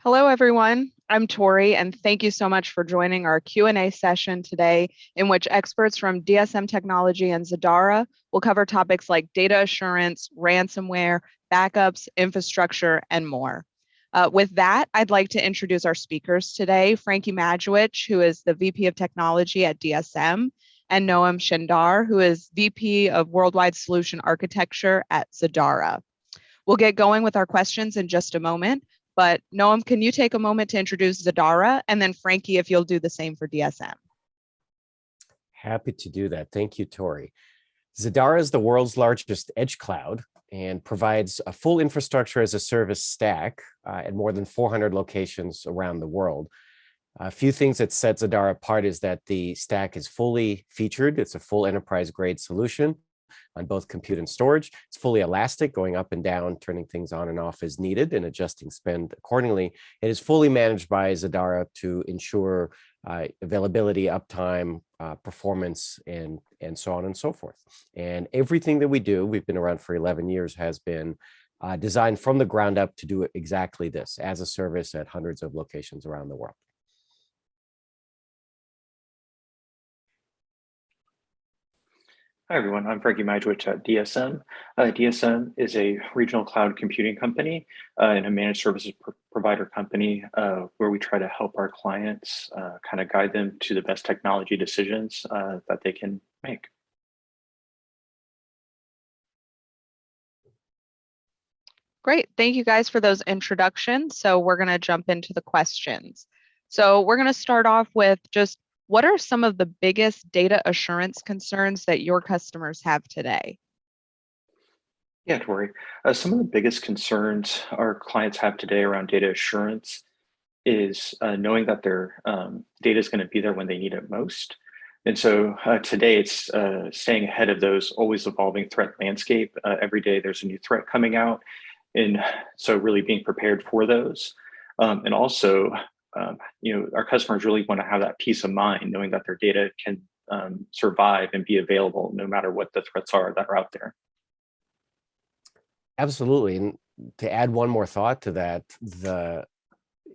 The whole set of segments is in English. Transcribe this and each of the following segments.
Hello, everyone. I'm Tori, and thank you so much for joining our Q&A session today, in which experts from DSM Technology and Zadara will cover topics like data assurance, ransomware, backups, infrastructure, and more. With that, I'd like to introduce our speakers today, Frankie Majowich, who is the VP of Technology at DSM, and Noam Shendar, who is VP of Worldwide Solution Architecture at Zadara. We'll get going with our questions in just a moment. But Noam, can you take a moment to introduce Zadara? And then Frankie, if you'll do the same for DSM. Happy to do that. Thank you, Tori. Zadara is the world's largest edge cloud and provides a full infrastructure as a service stack at more than 400 locations around the world. A few things that set Zadara apart is that the stack is fully featured. It's a full enterprise-grade solution on both compute and storage. It's fully elastic, going up and down, turning things on and off as needed and adjusting spend accordingly. It is fully managed by Zadara to ensure availability, uptime, performance, and so on and so forth. And everything that we do, we've been around for 11 years, has been designed from the ground up to do exactly this, as a service at hundreds of locations around the world. Hi, everyone. I'm Frankie Majowich at DSM. DSM is a regional cloud computing company and a managed services provider company where we try to help our clients kind of guide them to the best technology decisions that they can make. Great. Thank you guys for those introductions. So we're going to jump into the questions. So we're going to start off with just what are some of the biggest data assurance concerns that your customers have today? Yeah, Tori. Some of the biggest concerns our clients have today around data assurance is knowing that their data is going to be there when they need it most. And so today it's staying ahead of those always evolving threat landscape. Every day there's a new threat coming out. And so really being prepared for those. And also, our customers really want to have that peace of mind, knowing that their data can survive and be available no matter what the threats are that are out there. Absolutely. And to add one more thought to that, the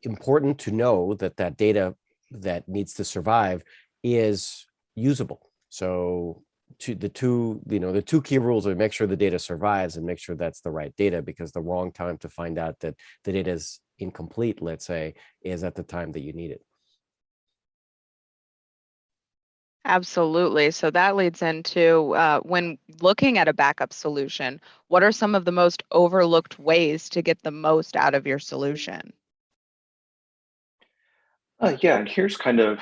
important to know that that data that needs to survive is usable. So the two key rules are make sure the data survives and make sure that's the right data, because the wrong time to find out that the data is incomplete, let's say, is at the time that you need it. Absolutely. So that leads into when looking at a backup solution, what are some of the most overlooked ways to get the most out of your solution? Yeah, and here's kind of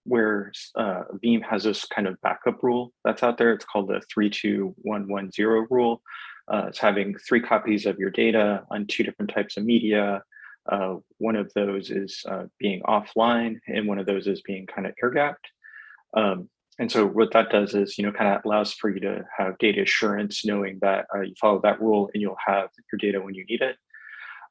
where Veeam has this kind of backup rule that's out there. It's called the 32110 rule. It's having 3 copies of your data on 2 different types of media. One of those is being offline, and one of those is being kind of air gapped. And so what that does is, kind of allows for you to have data assurance, knowing that you follow that rule and you'll have your data when you need it.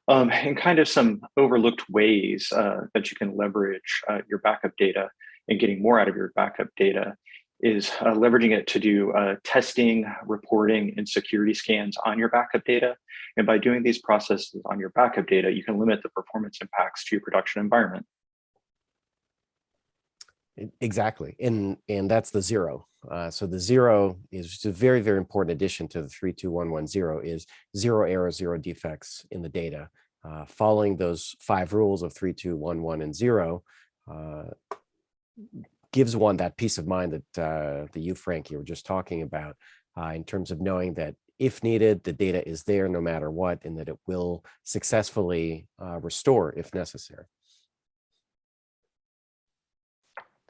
And kind of some overlooked ways that you can leverage your backup data and getting more out of your backup data is leveraging it to do testing, reporting, and security scans on your backup data. And by doing these processes on your backup data, you can limit the performance impacts to your production environment. Exactly. And that's the zero. So the zero is just a very, very important addition to the 32110 is zero errors, zero defects in the data. Following those 5 rules of 32110 and 0 gives one that peace of mind that you, Frankie, were just talking about in terms of knowing that if needed, the data is there no matter what, and that it will successfully restore if necessary.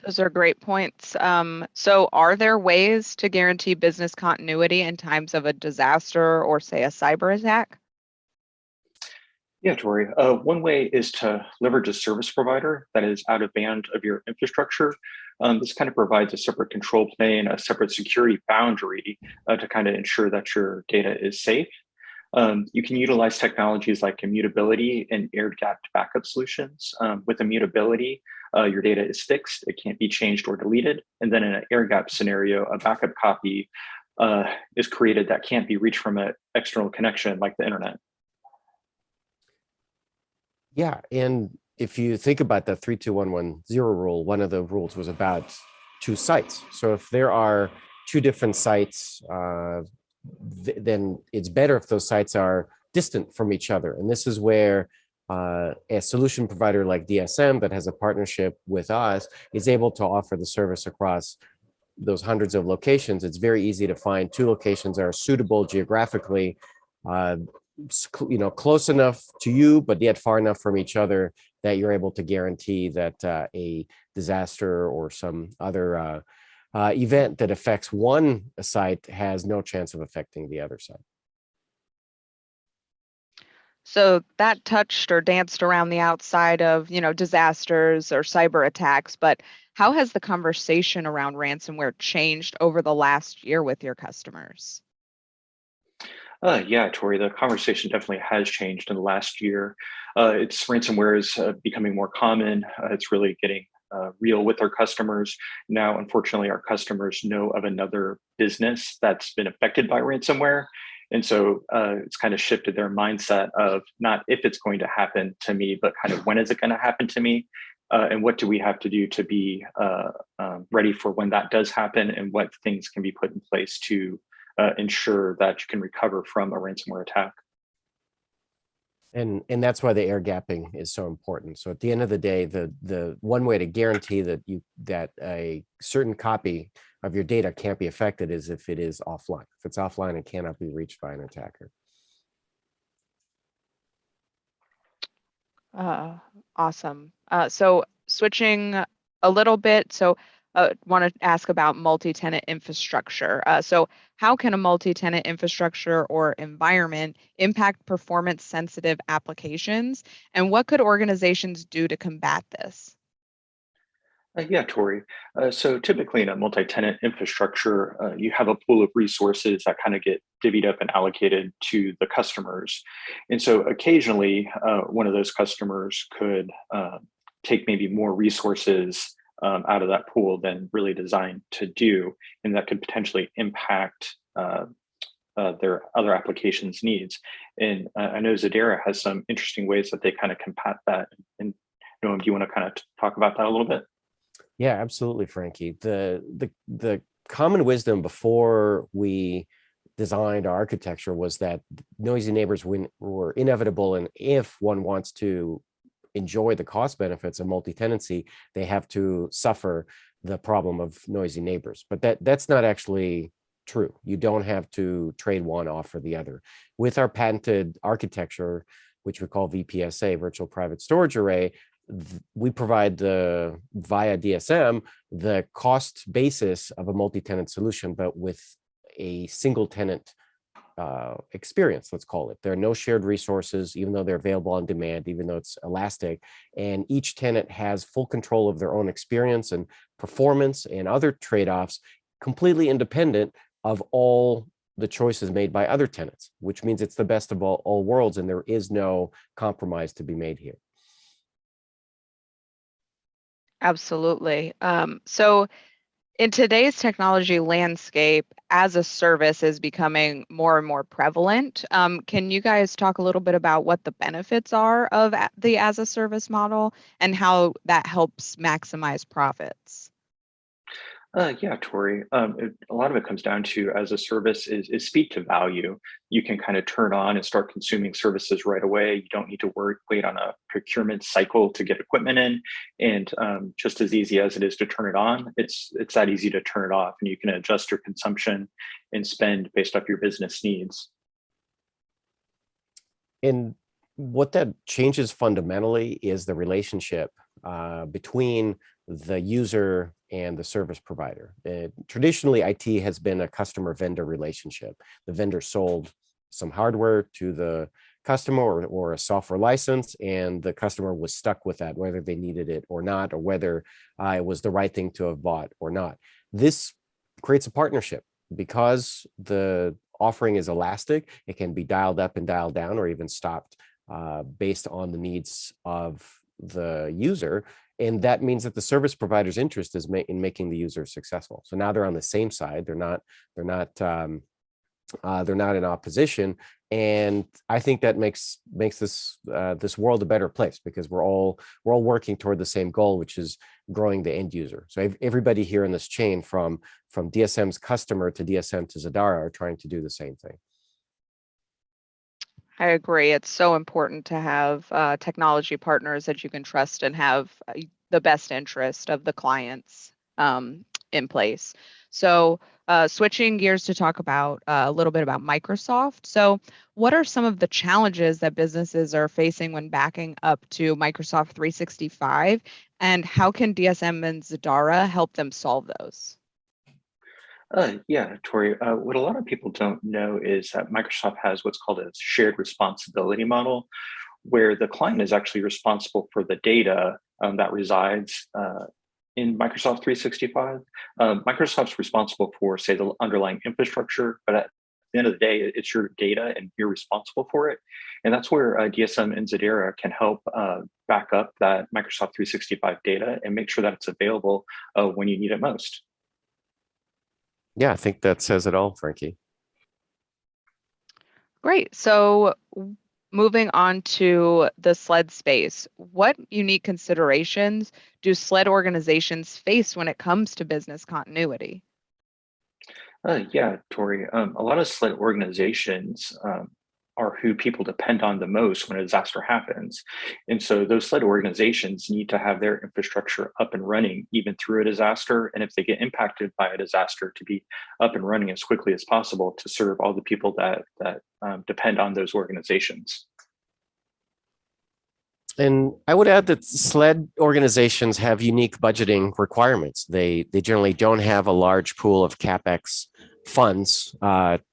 Those are great points. So are there ways to guarantee business continuity in times of a disaster or, say, a cyber attack? Yeah, Tori. One way is to leverage a service provider that is out of band of your infrastructure. This kind of provides a separate control plane, a separate security boundary to kind of ensure that your data is safe. You can utilize technologies like immutability and air-gapped backup solutions. With immutability, your data is fixed, it can't be changed or deleted. And then in an air-gapped scenario, a backup copy is created that can't be reached from an external connection like the internet. Yeah, and if you think about the 32110 rule, one of the rules was about two sites. So if there are two different sites, then it's better if those sites are distant from each other. And this is where a solution provider like DSM that has a partnership with us is able to offer the service across those hundreds of locations. It's very easy to find two locations that are suitable geographically, uh, close enough to you, but yet far enough from each other that you're able to guarantee that a disaster or some other event that affects one site has no chance of affecting the other site. So that touched or danced around the outside of, disasters or cyber attacks, but how has the conversation around ransomware changed over the last year with your customers? Yeah, Tori, the conversation definitely has changed in the last year. It's ransomware is becoming more common. It's really getting real with our customers. Now, unfortunately, our customers know of another business that's been affected by ransomware. And so it's kind of shifted their mindset of not if it's going to happen to me, but kind of when is it going to happen to me? And what do we have to do to be ready for when that does happen, and what things can be put in place to ensure that you can recover from a ransomware attack. And that's why the air gapping is so important. So at the end of the day, the one way to guarantee that a certain copy of your data can't be affected is if it is offline. If it's offline, it cannot be reached by an attacker. Awesome. So switching a little bit, so want to ask about multi-tenant infrastructure. So how can a multi-tenant infrastructure or environment impact performance-sensitive applications, and what could organizations do to combat this? Yeah, Tori. So typically in a multi-tenant infrastructure, you have a pool of resources that kind of get divvied up and allocated to the customers. And so occasionally, one of those customers could take maybe more resources out of that pool than really designed to do, and that could potentially impact their other applications needs. And I know Zadara has some interesting ways that they kind of combat that. And Noam, do you want to kind of talk about that a little bit? Yeah, absolutely, Frankie. The common wisdom before we designed our architecture was that noisy neighbors were inevitable, and if one wants to enjoy the cost benefits of multi-tenancy, they have to suffer the problem of noisy neighbors. But that's not actually true. You don't have to trade one off for the other. With our patented architecture, which we call VPSA, Virtual Private Storage Array, we provide via DSM the cost basis of a multi-tenant solution, but with a single tenant experience, let's call it. There are no shared resources, even though they're available on demand, even though it's elastic, and each tenant has full control of their own experience and performance and other trade-offs, completely independent of all the choices made by other tenants, which means it's the best of all worlds, and there is no compromise to be made here. Absolutely. So in today's technology landscape, as a service is becoming more and more prevalent. Can you guys talk a little bit about what the benefits are of the as a service model and how that helps maximize profits? Yeah, Tori. A lot of it comes down to as a service is speed to value. You can kind of turn on and start consuming services right away. You don't need to wait on a procurement cycle to get equipment in, and just as easy as it is to turn it on, it's that easy to turn it off, and you can adjust your consumption and spend based off your business needs. And what that changes fundamentally is the relationship between the user and the service provider. Traditionally, IT has been a customer-vendor relationship. The vendor sold some hardware to the customer or a software license, and the customer was stuck with that, whether they needed it or not, or whether it was the right thing to have bought or not. This creates a partnership because the offering is elastic. It can be dialed up and dialed down or even stopped based on the needs of the user. And that means that the service provider's interest is in making the user successful. So now they're on the same side. They're not in opposition. And I think that makes this this world a better place, because we're all working toward the same goal, which is growing the end user. So everybody here in this chain, from DSM's customer to DSM to Zadara, are trying to do the same thing. I agree. It's so important to have technology partners that you can trust and have the best interest of the clients in place. So, switching gears to talk about a little bit about Microsoft. So, what are some of the challenges that businesses are facing when backing up to Microsoft 365, and how can DSM and Zadara help them solve those? Yeah, Tori, what a lot of people don't know is that Microsoft has what's called a shared responsibility model, where the client is actually responsible for the data that resides in Microsoft 365. Microsoft's responsible for, say, the underlying infrastructure, but at the end of the day, it's your data and you're responsible for it. And that's where DSM and Zadara can help back up that Microsoft 365 data and make sure that it's available when you need it most. Yeah, I think that says it all, Frankie. Great. So, moving on to the SLED space, what unique considerations do SLED organizations face when it comes to business continuity? Yeah, Tori. A lot of SLED organizations are who people depend on the most when a disaster happens. And so those SLED organizations need to have their infrastructure up and running even through a disaster. And if they get impacted by a disaster, to be up and running as quickly as possible to serve all the people that depend on those organizations. And I would add that SLED organizations have unique budgeting requirements. They generally don't have a large pool of CapEx funds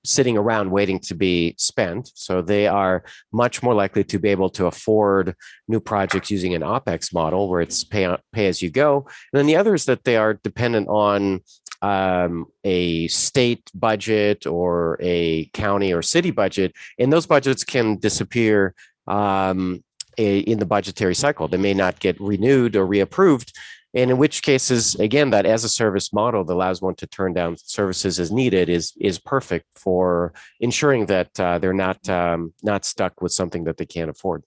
sitting around waiting to be spent. So they are much more likely to be able to afford new projects using an OpEx model, where it's pay as you go. And then the other is that they are dependent on a state budget or a county or city budget, and those budgets can disappear in the budgetary cycle. They may not get renewed or reapproved. And in which cases, again, that as a service model that allows one to turn down services as needed is perfect for ensuring that they're not stuck with something that they can't afford.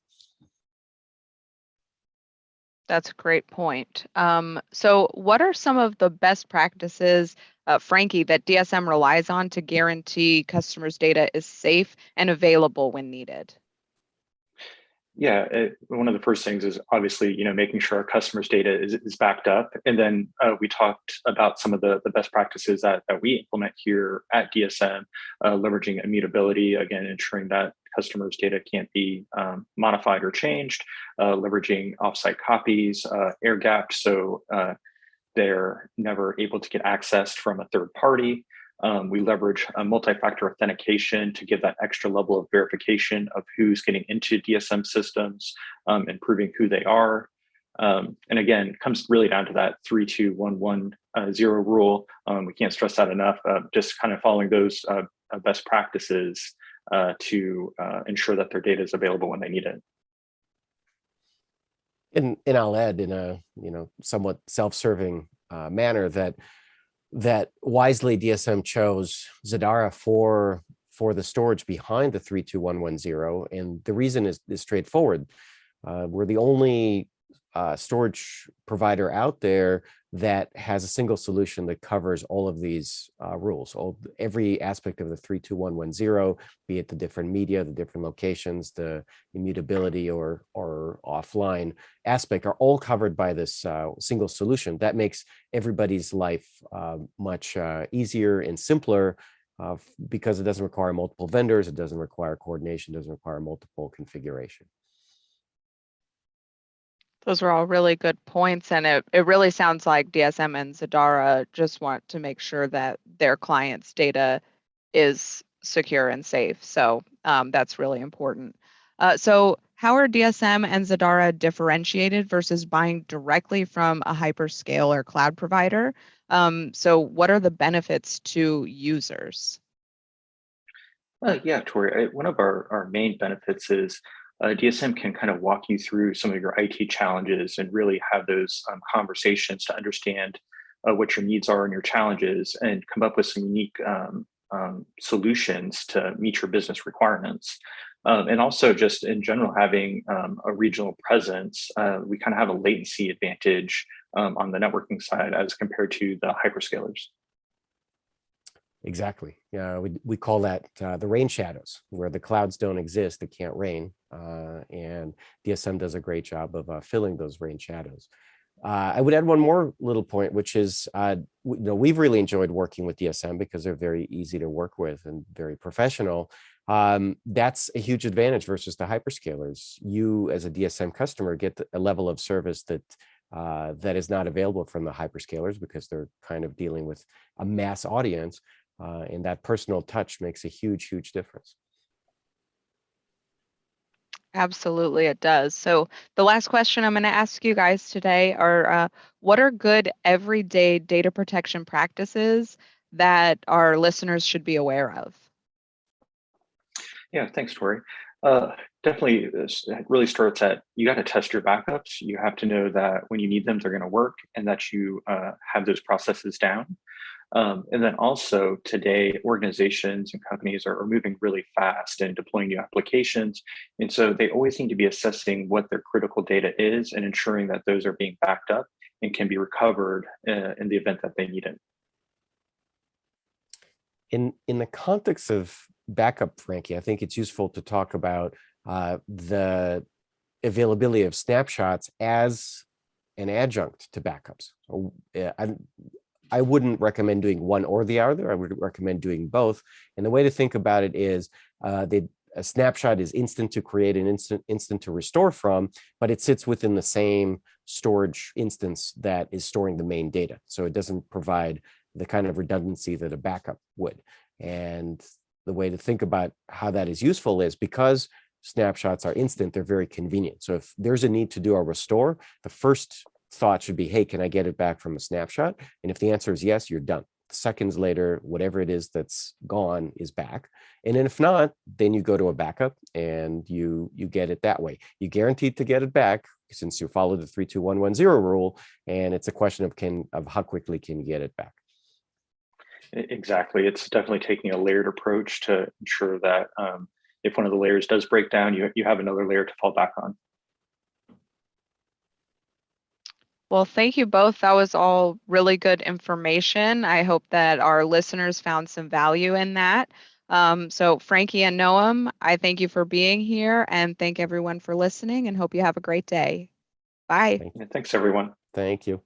That's a great point. So, what are some of the best practices, Frankie, that DSM relies on to guarantee customers' data is safe and available when needed? Yeah, one of the first things is obviously, making sure our customers' data is backed up. And then we talked about some of the best practices that we implement here at DSM, leveraging immutability, again, ensuring that customers' data can't be modified or changed, leveraging offsite copies, air gapped, so they're never able to get accessed from a third party. We leverage multi-factor authentication to give that extra level of verification of who's getting into DSM systems and proving who they are. And again, it comes really down to that 3-2-1-1-0 rule. We can't stress that enough. Just kind of following those best practices to ensure that their data is available when they need it. And I'll add, in a somewhat self-serving manner, that wisely DSM chose Zadara for the storage behind the 3-2-1-1-0, and the reason is straightforward. We're the only storage provider out there that has a single solution that covers all of these rules, every aspect of the 3-2-1-1-0, be it the different media, the different locations, the immutability or offline aspect, are all covered by this single solution. That makes everybody's life much easier and simpler, because it doesn't require multiple vendors, it doesn't require coordination, doesn't require multiple configuration. Those are all really good points, and it really sounds like DSM and Zadara just want to make sure that their clients' data is secure and safe. So that's really important. So how are DSM and Zadara differentiated versus buying directly from a hyperscale or cloud provider? So what are the benefits to users? Yeah, Tori, one of our main benefits is DSM can kind of walk you through some of your IT challenges and really have those conversations to understand what your needs are and your challenges, and come up with some unique solutions to meet your business requirements. And also just in general, having a regional presence, we kind of have a latency advantage on the networking side as compared to the hyperscalers. Exactly. Yeah, we call that the rain shadows, where the clouds don't exist, it can't rain. And DSM does a great job of filling those rain shadows. I would add one more little point, which is, we've really enjoyed working with DSM because they're very easy to work with and very professional. That's a huge advantage versus the hyperscalers. You, as a DSM customer, get a level of service that that is not available from the hyperscalers because they're kind of dealing with a mass audience, and that personal touch makes a huge, huge difference. Absolutely, it does. So the last question I'm going to ask you guys today are, what are good everyday data protection practices that our listeners should be aware of? Yeah, thanks, Tori. Definitely, this really starts at, you got to test your backups. You have to know that when you need them, they're going to work, and that you have those processes down. And then also today, organizations and companies are moving really fast and deploying new applications. And so they always need to be assessing what their critical data is and ensuring that those are being backed up and can be recovered in the event that they need it. In the context of backup, Frankie, I think it's useful to talk about the availability of snapshots as an adjunct to backups. So, I wouldn't recommend doing one or the other. I would recommend doing both. And the way to think about it is a snapshot is instant to create and instant to restore from, but it sits within the same storage instance that is storing the main data. So it doesn't provide the kind of redundancy that a backup would. And the way to think about how that is useful is because snapshots are instant, they're very convenient. So if there's a need to do a restore, the first thought should be, hey, can I get it back from a snapshot? And if the answer is yes, you're done. Seconds later, whatever it is that's gone is back. And then if not, then you go to a backup and you get it that way. You're guaranteed to get it back since you follow the 3-2-1-1-0 rule. And it's a question of how quickly can you get it back. Exactly. It's definitely taking a layered approach to ensure that if one of the layers does break down, you have another layer to fall back on. Well, thank you both. That was all really good information. I hope that our listeners found some value in that. So Frankie and Noam, I thank you for being here and thank everyone for listening and hope you have a great day. Bye. Thanks, everyone. Thank you.